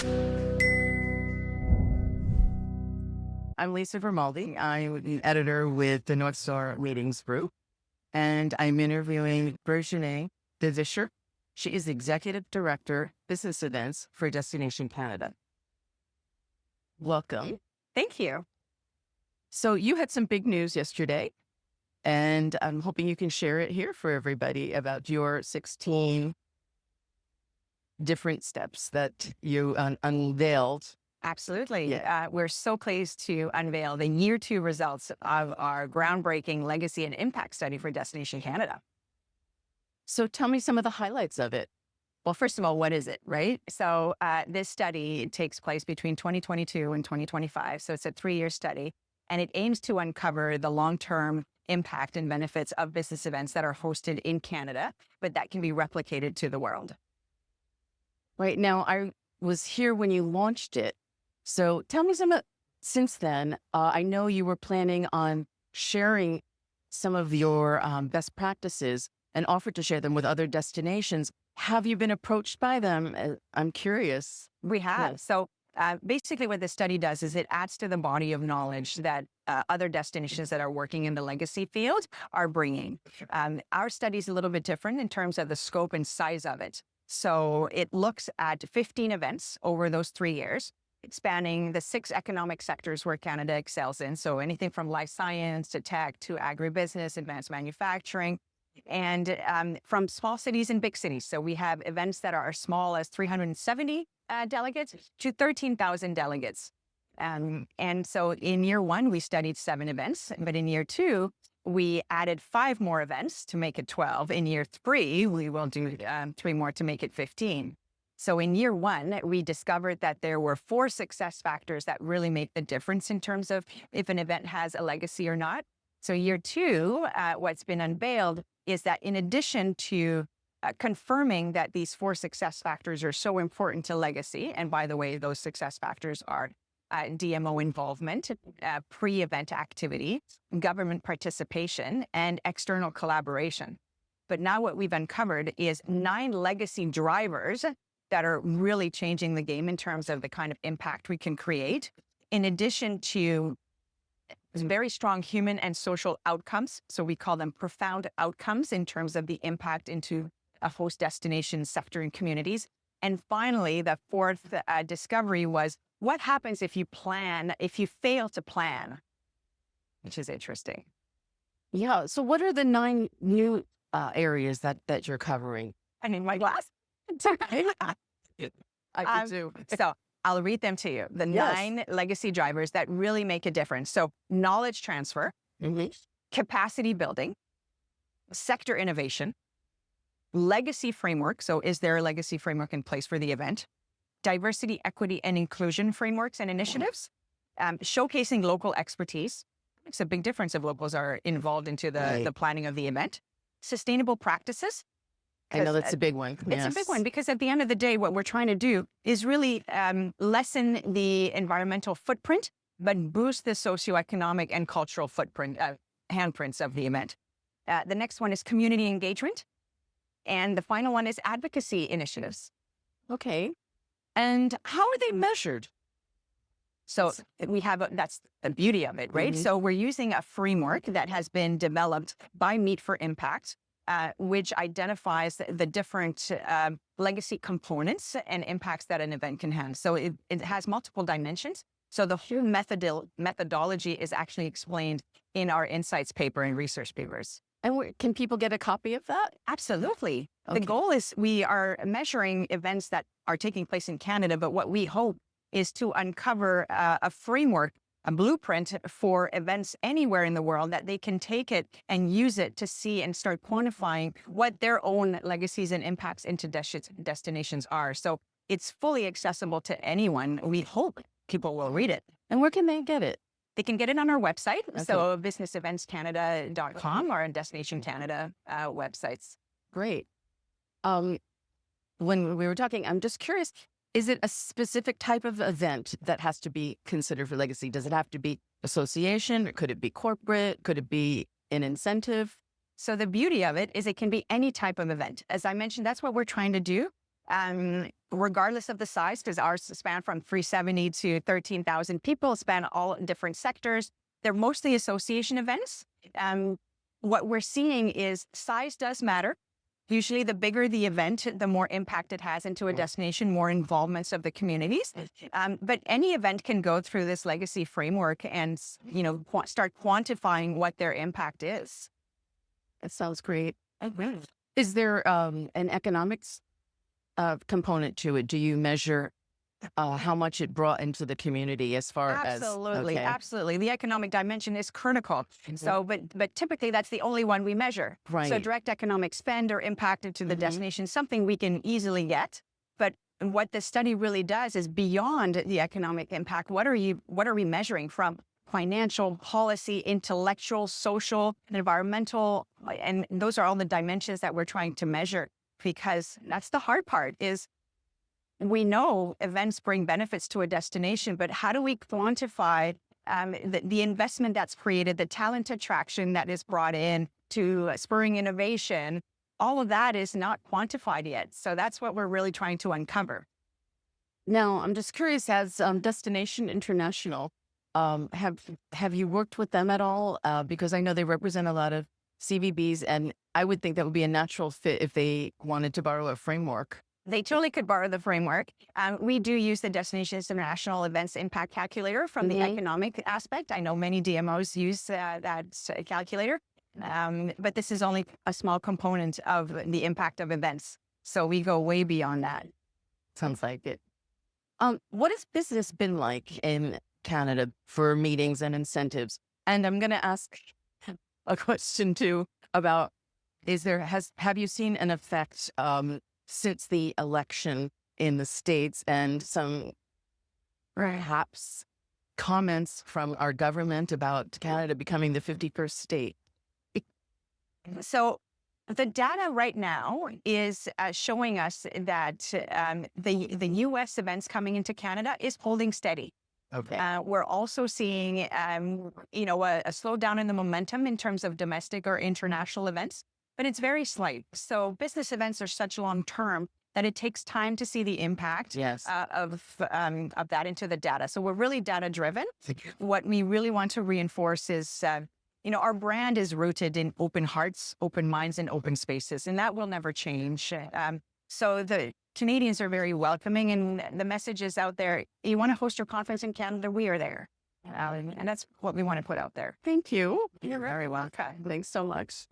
I'm Lisa Grimaldi. I'm an editor with the Northstar Meetings Group, and I'm interviewing Virginie De Visscher. She is Executive Director, Business Events for Destination Canada. Welcome. Thank you. So you had some big news yesterday, and I'm hoping you can share it here for everybody about your 16 different steps that you unveiled. Absolutely. Yeah. We're so pleased to unveil the year 2 results of our groundbreaking legacy and impact study for Destination Canada. So tell me some of the highlights of it. Well, first of all, what is it, right? So this study takes place between 2022 and 2025. So it's a 3-year study, and it aims to uncover the long-term impact and benefits of business events that are hosted in Canada, but that can be replicated to the world. Right now, I was here when you launched it. So tell me since then, I know you were planning on sharing some of your best practices and offered to share them with other destinations. Have you been approached by them? I'm curious. We have. Yes. So basically what this study does is it adds to the body of knowledge that other destinations that are working in the legacy field are bringing. Our study is a little bit different in terms of the scope and size of it. So it looks at 15 events over those 3 years, spanning the 6 economic sectors where Canada excels in. So anything from life science to tech to agribusiness, advanced manufacturing, and from small cities and big cities. So we have events that are as small as 370 delegates to 13,000 delegates. And so in year 1, we studied 7 events, but in year 2, we added 5 more events to make it 12. In year 3, we will do 3 more to make it 15. So in year 1, we discovered that there were 4 success factors that really make the difference in terms of if an event has a legacy or not. So year 2, what's been unveiled is that in addition to confirming that these 4 success factors are so important to legacy, and by the way, those success factors are DMO involvement, pre-event activity, government participation, and external collaboration. But now what we've uncovered is 9 legacy drivers that are really changing the game in terms of the kind of impact we can create, in addition to very strong human and social outcomes. So we call them profound outcomes in terms of the impact into a host destination sector and communities. And finally, the 4th discovery was what happens if you fail to plan, which is interesting. Yeah. So what are the 9 new areas that you're covering? I need my glass. I do too. So I'll read them to you. The Yes. 9 legacy drivers that really make a difference. So knowledge transfer, capacity building, sector innovation, legacy framework. So is there a legacy framework in place for the event? Diversity, equity, and inclusion frameworks and initiatives, showcasing local expertise. Makes a big difference if locals are involved into the planning of the event. Sustainable practices. I know that's a big one. It's a big one because at the end of the day, what we're trying to do is really lessen the environmental footprint, but boost the socioeconomic and cultural footprint, handprints of the event. The next one is community engagement. And the final one is advocacy initiatives. Okay. And how are they measured? So that's the beauty of it, right? So we're using a framework that has been developed by Meet for Impact, which identifies the different legacy components and impacts that an event can have. So it has multiple dimensions. So the whole methodology is actually explained in our insights paper and research papers. And can people get a copy of that? Absolutely. Okay. The goal is we are measuring events that are taking place in Canada, but what we hope is to uncover a framework, a blueprint for events anywhere in the world that they can take it and use it to see and start quantifying what their own legacies and impacts into destinations are. So it's fully accessible to anyone. We hope people will read it. And where can they get it? They can get it on our website, Okay. so businesseventscanada.com or Destination Canada websites. Great. When we were talking, I'm just curious, is it a specific type of event that has to be considered for legacy? Does it have to be association? Could it be corporate? Could it be an incentive? So the beauty of it is it can be any type of event. As I mentioned, that's what we're trying to do. regardless of the size, because ours span from 370 to 13,000 people, span all different sectors. They're mostly association events. What we're seeing is size does matter. Usually the bigger the event, the more impact it has into a destination, more involvements of the communities. But any event can go through this legacy framework and, start quantifying what their impact is. That sounds great. Is there an economics component to it? Do you measure how much it brought into the community as far as... Absolutely, Okay. absolutely. The economic dimension is critical. So, but typically that's the only one we measure. Right. So direct economic spend or impact into the destination, something we can easily get. But what the study really does is beyond the economic impact. What are we measuring from financial, policy, intellectual, social, and environmental? And those are all the dimensions that we're trying to measure, because that's the hard part is we know events bring benefits to a destination, but how do we quantify the investment that's created, the talent attraction that is brought in to spurring innovation? All of that is not quantified yet. So that's what we're really trying to uncover. Now, I'm just curious, as Destination International, have you worked with them at all? Because I know they represent a lot of CVBs, and I would think that would be a natural fit if they wanted to borrow a framework. They totally could borrow the framework. We do use the Destinations International Events Impact Calculator from the economic aspect. I know many DMOs use that calculator, but this is only a small component of the impact of events. So we go way beyond that. Sounds like it. What has business been like in Canada for meetings and incentives? And I'm going to ask a question too about, have you seen an effect since the election in the States and some perhaps comments from our government about Canada becoming the 51st state? So the data right now is showing us that the U.S. events coming into Canada is holding steady. Okay. We're also seeing, a slowdown in the momentum in terms of domestic or international events, but it's very slight. So business events are such long term that it takes time to see the impact of that into the data. So we're really data driven. What we really want to reinforce is, our brand is rooted in open hearts, open minds, and open spaces, and that will never change. So the Canadians are very welcoming, and the message is out there. You want to host your conference in Canada? We are there. And that's what we want to put out there. Thank you. You're very welcome. Thanks so much.